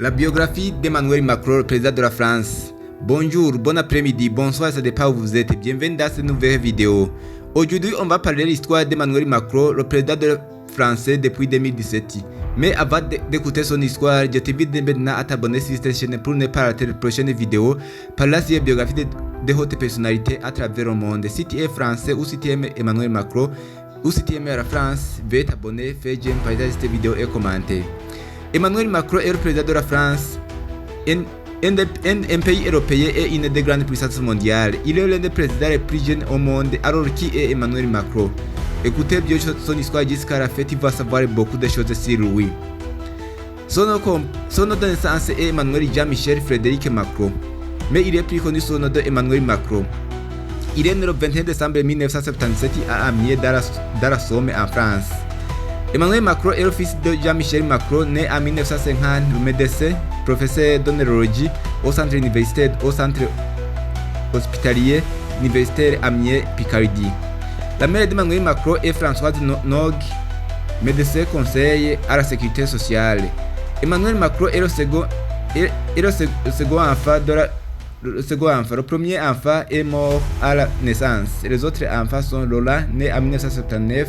La biographie d'Emmanuel Macron, le président de la France. Bonjour, bon après-midi, bonsoir, ça dépend où vous êtes. Bienvenue dans cette nouvelle vidéo. Aujourd'hui, on va parler de l'histoire d'Emmanuel Macron, le président français depuis 2017. Mais avant d'écouter son histoire, je t'invite maintenant à t'abonner sur cette chaîne pour ne pas rater les prochaines vidéos. Parler sur la biographie de hautes personnalités à travers le monde. Si tu es français ou si tu aimes Emmanuel Macron ou si tu aimes la France, veuillez t'abonner, faire j'aime, partager cette vidéo et commenter. Emmanuel Macron est le président de la France, un pays européen et une des grandes puissances mondiales. Il est l'un des présidents les plus jeunes au monde. Alors qui est Emmanuel Macron? Écoutez bien son histoire jusqu'à la fin, tu vas savoir beaucoup de choses sur lui. Son nom de naissance est Emmanuel Jean-Michel Frédéric Macron, mais il est plus connu sous le nom de Emmanuel Macron. Il est né le 21 décembre 1977 à Amiens, dans la Somme, en France. Emmanuel Macron est le fils de Jean-Michel Macron, né en 1950, le médecin, professeur de neurologie au centre hospitalier universitaire Amiens Picardie. La mère d'Emmanuel Macron est Françoise Nog, médecin conseiller à la sécurité sociale. Emmanuel Macron est le second enfant Le premier enfant est mort à la naissance. Les autres enfants sont Lola, né en 1979,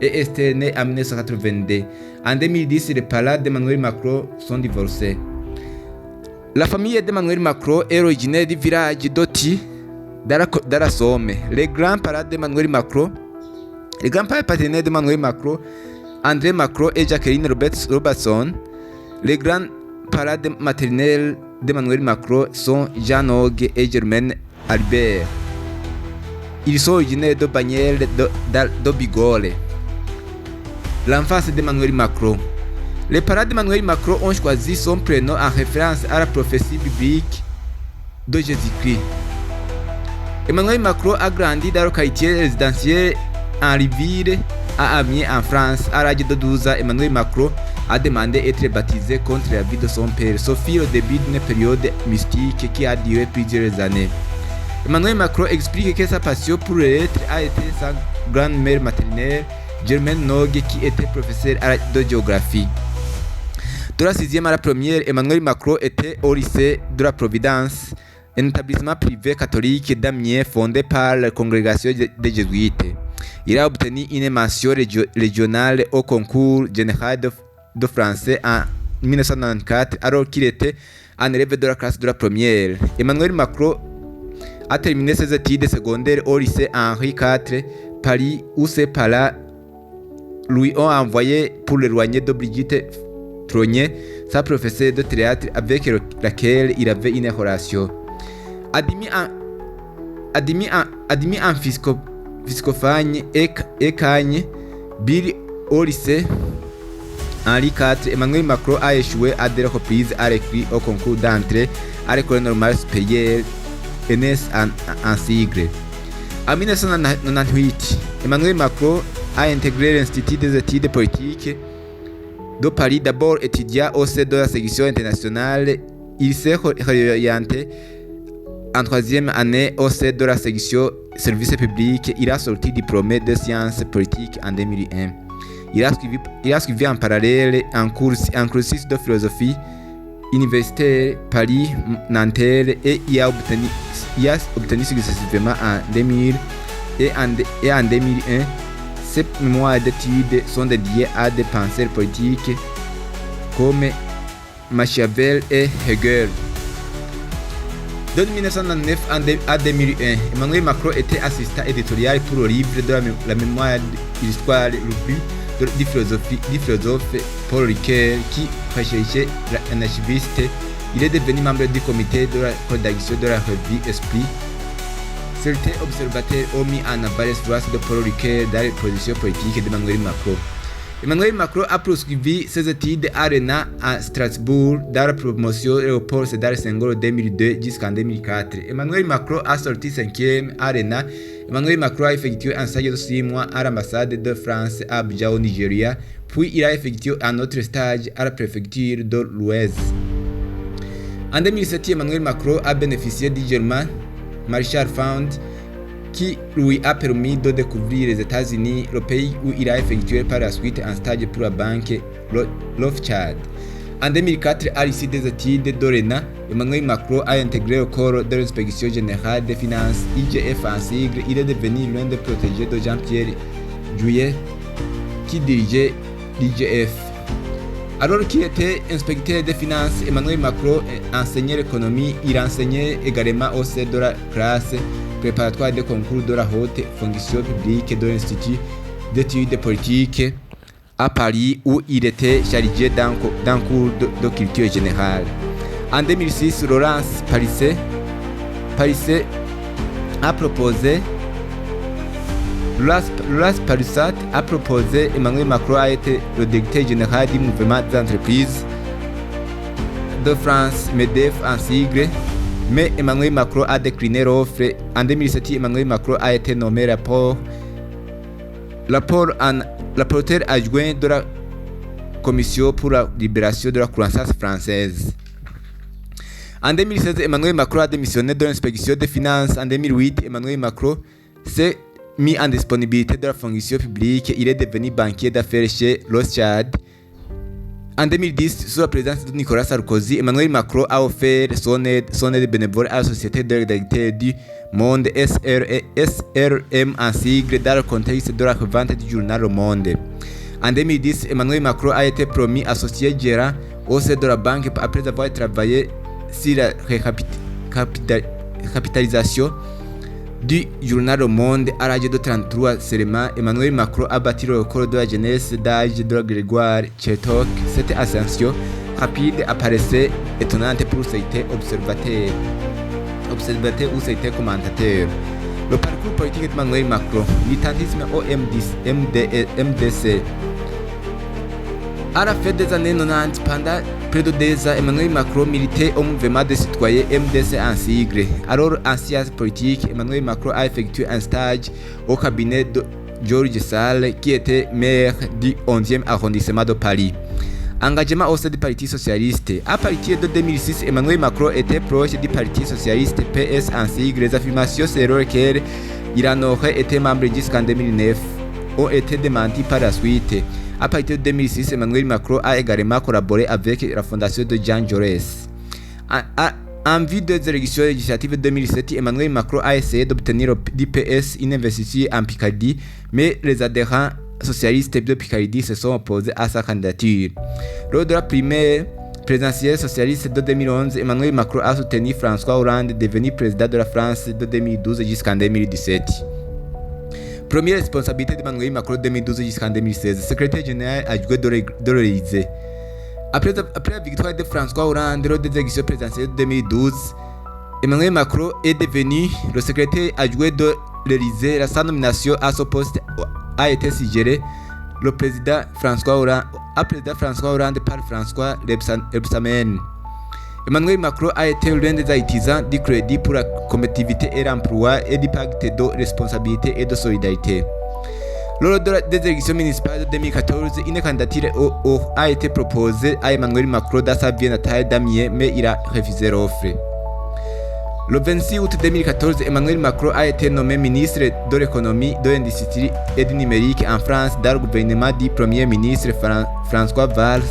et Esther, né en 1982. En 2010, les parents d'Emmanuel Macron sont divorcés. La famille d'Emmanuel Macron est originaire du village d'Oti, dans la Somme. Les grands-parents paternels d'Emmanuel Macron, André Macron et Jacqueline Robertson. Les grands-parents maternels d'Emmanuel Macron sont Jean Nog et Germaine Albert. Ils sont originaires de Bagnères de Bigorre. L'enfance d'Emmanuel Macron. Les parents d'Emmanuel Macron ont choisi son prénom en référence à la prophétie biblique de Jésus-Christ. Emmanuel Macron a grandi dans le quartier résidentiel en Rivière à Amiens en France. À l'âge de 12 ans, Emmanuel Macron a demandé d'être baptisé contre la vie de son père. Ce fut le début d'une période mystique qui a duré plusieurs années. Emmanuel Macron explique que sa passion pour les lettres a été sa grand-mère maternelle, Germaine Nog, qui était professeure de géographie. De la 6e à la première, Emmanuel Macron était au lycée de la Providence, un établissement privé catholique d'Amiens fondé par la congrégation des Jésuites. Il a obtenu une mention régionale au concours général de français en 1994 alors qu'il était un élève de la classe de la première. Emmanuel Macron a terminé ses études secondaires au lycée Henri IV, Paris, où ses parents lui ont envoyé pour l'éloigner de Brigitte Trognet, sa professeure de théâtre avec laquelle il avait une relation. Admis en Fiscofagne et Cagne, Bill au lycée Henri IV, Emmanuel Macron a échoué à des reprises à l'écrit au concours d'entrée à l'école normale supérieure ENS en sigle. En 1998, Emmanuel Macron a intégré l'Institut des études politiques de Paris. D'abord étudiant au sein de la section internationale, il s'est réorienté en 3e année au sein de la section service public. Il a sorti diplômé de sciences politiques en 2001. Il a suivi en parallèle un cursus de philosophie universitaire Paris, Nanterre, et il a obtenu successivement en 2000 et en 2001. Ses mémoires d'études sont dédiées à des penseurs politiques comme Machiavel et Hegel. De 1999 à 2001, Emmanuel Macron était assistant éditorial pour le livre de la mémoire de l'histoire du philosophe Paul Ricoeur, qui recherchait l'anarchiste. Il est devenu membre du comité de la rédaction de la revue Esprit. Certains observateurs ont mis en avant l'influence de Paul Ricoeur dans les positions politiques d'Emmanuel Macron. Emmanuel Macron a poursuivi ses études à Rennes, à Strasbourg, dans la promotion Léopold Sédar Senghor 2002 jusqu'en 2004. Emmanuel Macron a sorti 5e à Rennes. Emmanuel Macron a effectué un stage de 6 mois à l'ambassade de France à Abidjan au Nigeria, puis il a effectué un autre stage à la préfecture de l'Ouest. En 2007, Emmanuel Macron a bénéficié du German Marshall Fund, qui lui a permis de découvrir les États-Unis, le pays où il a effectué par la suite un stage pour la banque Rothschild. En 2004, à l'issue des études de l'ENA, Emmanuel Macron a intégré le corps de l'inspection générale des finances, IGF en sigle. Il est devenu l'un des protégés de Jean-Pierre Jouyet, qui dirigeait l'IGF. Alors qu'il était inspecteur des finances, Emmanuel Macron enseignait l'économie. Il enseignait également au sein de la classe préparatoire des concours de la haute fonction publique de l'Institut d'études politiques à Paris, où il était chargé d'un cours de culture générale. En 2006, Laurence Parisset a proposé Emmanuel Macron a été le directeur général du mouvement des entreprises de France, MEDEF en sigle, mais Emmanuel Macron a décliné l'offre. En 2007, Emmanuel Macron a été nommé rapporteur adjoint de la Commission pour la libération de la croissance française. En 2016, Emmanuel Macron a démissionné de l'inspection des finances. En 2008, Emmanuel Macron s'est mis en disponibilité de la fonction publique. Il est devenu banquier d'affaires chez Rothschild. En 2010, sous la présidence de Nicolas Sarkozy, Emmanuel Macron a offert son aide bénévole à la Société de l'égalité du monde SRM en sigle, dans le contexte de la revente du journal Le Monde. En 2010, Emmanuel Macron a été promu associé gérant au sein de la banque après avoir travaillé sur la recapitalisation du journal Le Monde. À l'âge de 33 seulement, Emmanuel Macron a battu le record de la jeunesse d'âge de Grégoire Chertok. Cette ascension rapide apparaissait étonnante pour certains observateurs ou certains commentateurs. Le parcours politique d'Emmanuel Macron, militantisme au MDC. À la fin des années 90, pendant près de 2 ans, Emmanuel Macron militait au mouvement des citoyens MDC en sigle. Alors en sciences politiques, Emmanuel Macron a effectué un stage au cabinet de Georges Sall, qui était maire du 11e arrondissement de Paris. Engagement au sein du Parti socialiste. À partir de 2006, Emmanuel Macron était proche du Parti socialiste PS en sigle. Les affirmations selon lesquelles il en aurait été membre jusqu'en 2009 ont été démenties par la suite. À partir de 2006, Emmanuel Macron a également collaboré avec la fondation de Jean Jaurès. En vue des élections législatives de 2007, Emmanuel Macron a essayé d'obtenir du PS une investiture en Picardie, mais les adhérents socialistes de Picardie se sont opposés à sa candidature. Lors de la primaire présidentielle socialiste de 2011, Emmanuel Macron a soutenu François Hollande, devenu président de la France de 2012 jusqu'en 2017. Première responsabilité d'Emmanuel Macron de 2012 jusqu'en 2016, secrétaire général adjoint de l'Élysée. Après la victoire de François Hollande lors des élections présidentielles de 2012, Emmanuel Macron est devenu le secrétaire adjoint de l'Élysée. Sa nomination à ce poste a été suggérée le président François Hollande par François Rebsamen. Emmanuel Macron a été l'un des artisans du crédit pour la compétitivité et l'emploi et du pacte de responsabilité et de solidarité. Lors des élections municipales de 2014, une candidature a été proposée à Emmanuel Macron dans sa ville natale d'Amiens, mais il a refusé l'offre. Le 26 août 2014, Emmanuel Macron a été nommé ministre de l'économie, de l'industrie et du numérique en France dans le gouvernement du Premier ministre François Valls.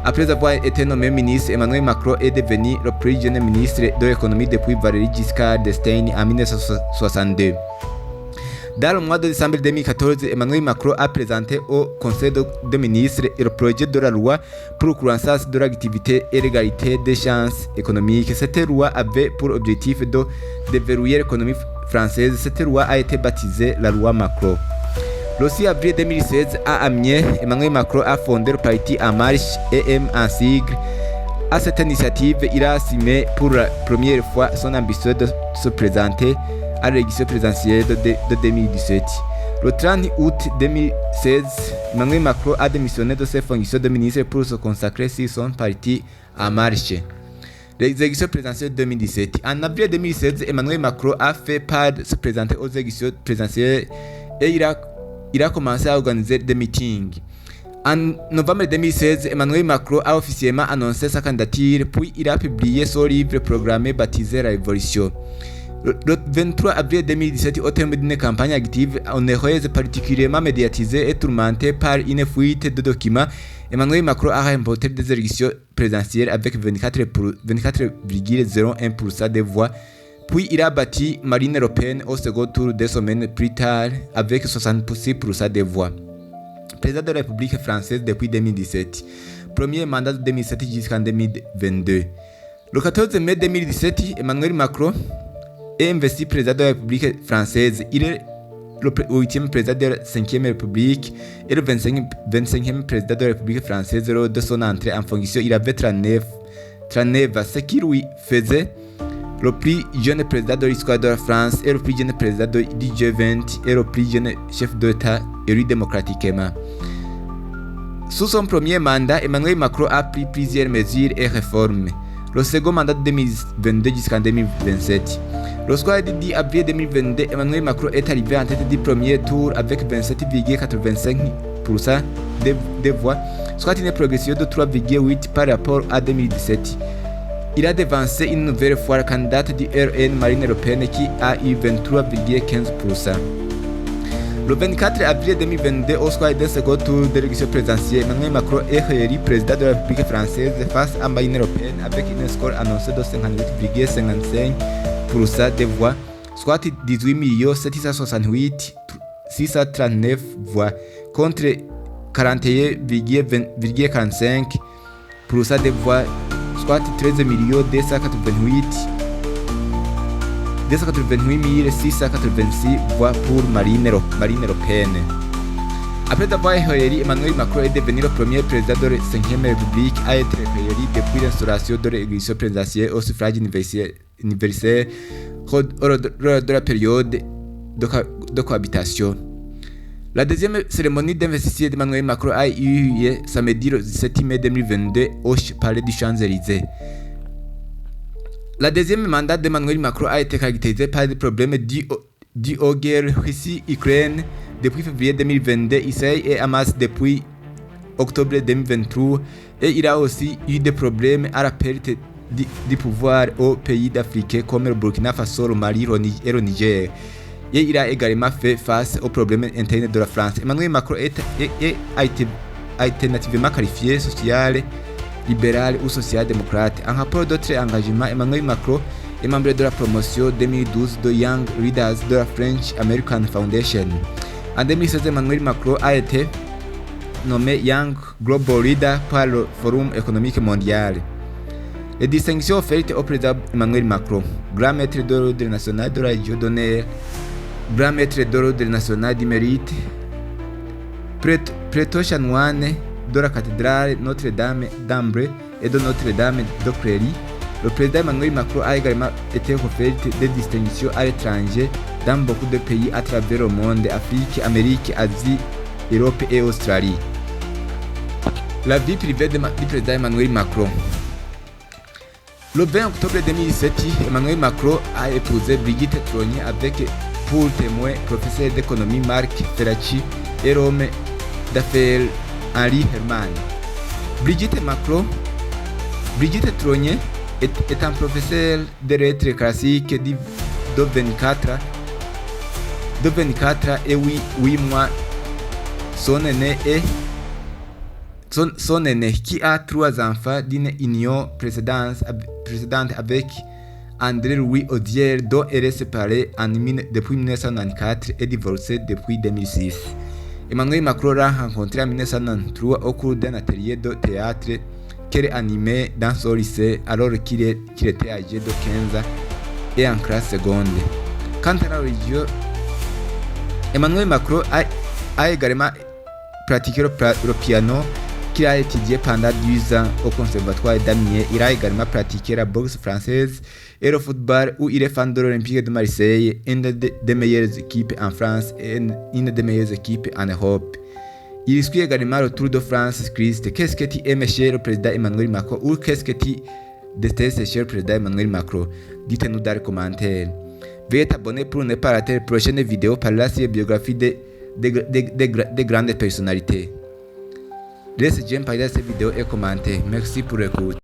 Après avoir été nommé ministre, Emmanuel Macron est devenu le plus jeune ministre de l'économie depuis Valéry Giscard d'Estaing en 1962. Dans le mois de décembre 2014, Emmanuel Macron a présenté au Conseil des ministres le projet de la loi pour la croissance de l'activité et l'égalité des chances économiques. Cette loi avait pour objectif de déverrouiller l'économie française. Cette loi a été baptisée la loi Macron. Le 6 avril 2016, à Amiens, Emmanuel Macron a fondé le parti En Marche, EM en sigle. À cette initiative, il a assumé pour la première fois son ambition de se présenter à l'élection présidentielle de 2017. Le 30 août 2016, Emmanuel Macron a démissionné de ses fonctions de ministre pour se consacrer sur son parti En Marche. Les élections présidentielles de 2017. En avril 2016, Emmanuel Macron a fait part de se présenter aux élections présidentielles et il a commencé à organiser des meetings. En novembre 2016, Emmanuel Macron a officiellement annoncé sa candidature, puis il a publié son livre programmé baptisé La Révolution. Le 23 avril 2017, au terme d'une campagne active, onéreuse, particulièrement médiatisée et tourmentée par une fuite de documents, Emmanuel Macron a remporté des élections présidentielles avec 24,01% des voix. Puis il a battu Marine Le Pen au second tour 2 semaines plus tard avec 66% des voix. Président de la République française depuis 2017. Premier mandat de 2007 jusqu'en 2022. Le 14 mai 2017, Emmanuel Macron est investi président de la République française. Il est le 8e président de la 5e République et le 25e président de la République française lors de son entrée en fonction. Il avait 39 ans, ce qui lui faisait le plus jeune président de l'histoire de la France et le plus jeune président du G20 et le plus jeune chef d'État élu démocratiquement. Sous son premier mandat, Emmanuel Macron a pris plusieurs mesures et réformes. Le second mandat de 2022 jusqu'en 2027. Le soir du 10 avril 2022, Emmanuel Macron est arrivé en tête du premier tour avec 27,85% des voix, soit une progression de 3,8 par rapport à 2017. Il a devancé une nouvelle fois la candidate du RN Marine Le Pen qui a eu 23,15%. Le 24 avril 2022, au soir d'un second tour de l'élection présidentielle, Emmanuel Macron est réélu président de la République française face à Marine Le Pen avec un score annoncé de 58,55% des voix, soit 18 768 639 voix, contre 41,45% des voix, soit 13 288 686 voix pour Marine Le Pen. Après avoir été réélu, Emmanuel Macron est devenu le premier président de la 5e République à être réélu depuis l'instauration de l'élection présidentielle au suffrage universel de la période de cohabitation. La deuxième cérémonie d'investiture d'Emmanuel Macron a eu lieu samedi le 17 mai 2022 au palais du Champs-Élysées. Le deuxième mandat d'Emmanuel Macron a été caractérisé par des problèmes dus aux guerres Russie-Ukraine depuis février 2022, Israël et Hamas depuis octobre 2023, et il a aussi eu des problèmes à la perte du pouvoir aux pays d'Afrique comme le Burkina Faso, le Mali et le Niger. Et il a également fait face aux problèmes internes de la France. Emmanuel Macron a été alternativement qualifié social, libéral ou social-démocrate. En rapport d'autres engagements, Emmanuel Macron est membre de la promotion 2012 de Young Leaders de la French American Foundation. En 2016, Emmanuel Macron a été nommé Young Global Leader par le Forum économique mondial. Les distinctions offertes au président Emmanuel Macron: Grand maître de l'ordre national de la Légion d'honneur, Grand maître de l'ordre national du mérite, prêtre chanoine de la cathédrale Notre-Dame d'Ambre et de Notre-Dame de Prairie. Le président Emmanuel Macron a également été offert des distinctions à l'étranger dans beaucoup de pays à travers le monde: Afrique, Amérique, Asie, Europe et Australie. La vie privée du président Emmanuel Macron. Le 20 octobre 2017, Emmanuel Macron a épousé Brigitte Trogné avec pour témoin professeur d'économie Marc Ferracci et l'homme d'affaires Henri Herman. Brigitte Trogné est un professeur de lettres classiques de 24 et 8 mois. Son aîné, qui a 3 enfants d'une union précédente avec André Louis Audier, dont elle est séparée depuis 1994 et divorcée depuis 2006. Emmanuel Macron l'a rencontré en 1993 au cours d'un atelier de théâtre qu'elle animait dans son lycée alors qu'il était âgé de 15 ans et en classe seconde. Quant à la religion, Emmanuel Macron a également pratiqué le piano qu'il a étudié pendant 10 ans au conservatoire d'Amiens. Il a également pratiqué la boxe française et le football, où il est fan de l'Olympique de Marseille, une des meilleures équipes en France et une des meilleures équipes en Europe. Il suit également le Tour de France cycliste. Qu'est-ce que tu aimes chez le président Emmanuel Macron, ou qu'est-ce que tu détestes chez le président Emmanuel Macron? Dites-nous dans les commentaires. Veuillez t'abonner pour ne pas rater les prochaines vidéos par la biographie de grandes personnalités. Laissez j'aime, partager cette vidéo et commenter. Merci pour l'écoute.